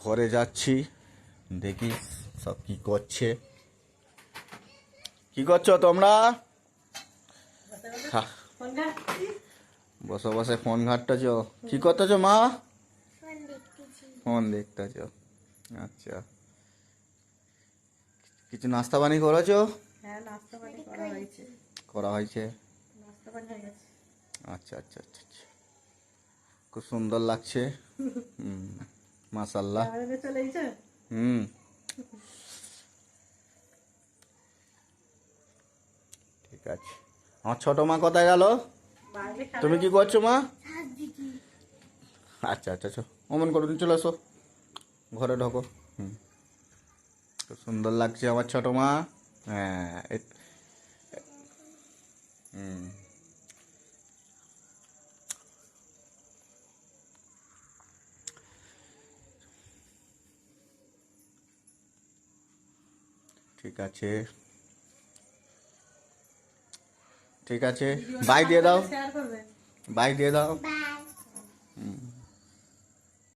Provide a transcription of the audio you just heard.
ঘরে যাচ্ছি, দেখি সব কি করছে। কি করছো তোমরা? বসে বসে ফোন ঘাটতেছ? কি করতেছ মা? ফোন দেখতেছ? আচ্ছা, কিছু নাস্তা পানি করেছো? হ্যাঁ, নাস্তা পানি করা হয়েছে। করা হয়েছে। নাস্তা পানি হয়ে গেছে। আচ্ছা আচ্ছা আচ্ছা আচ্ছা, খুব সুন্দর লাগছে। মাশাল্লাহ। বাইরে চলে গেছে। হুম, ঠিক আছে। আমার ছোট মা কোথায় গেল? বাইরে তুমি কি করছো মা? আচ্ছা আচ্ছা আচ্ছা, অমন করুন, চলে এসো, ঘরে ঢোকো। হুম, খুব সুন্দর লাগছে আমার ছোট মা। হ্যাঁ, হুম, ঠিক আছে ঠিক আছে, বাই দিয়ে দাও, শেয়ার করবে। বাই দিয়ে দাও।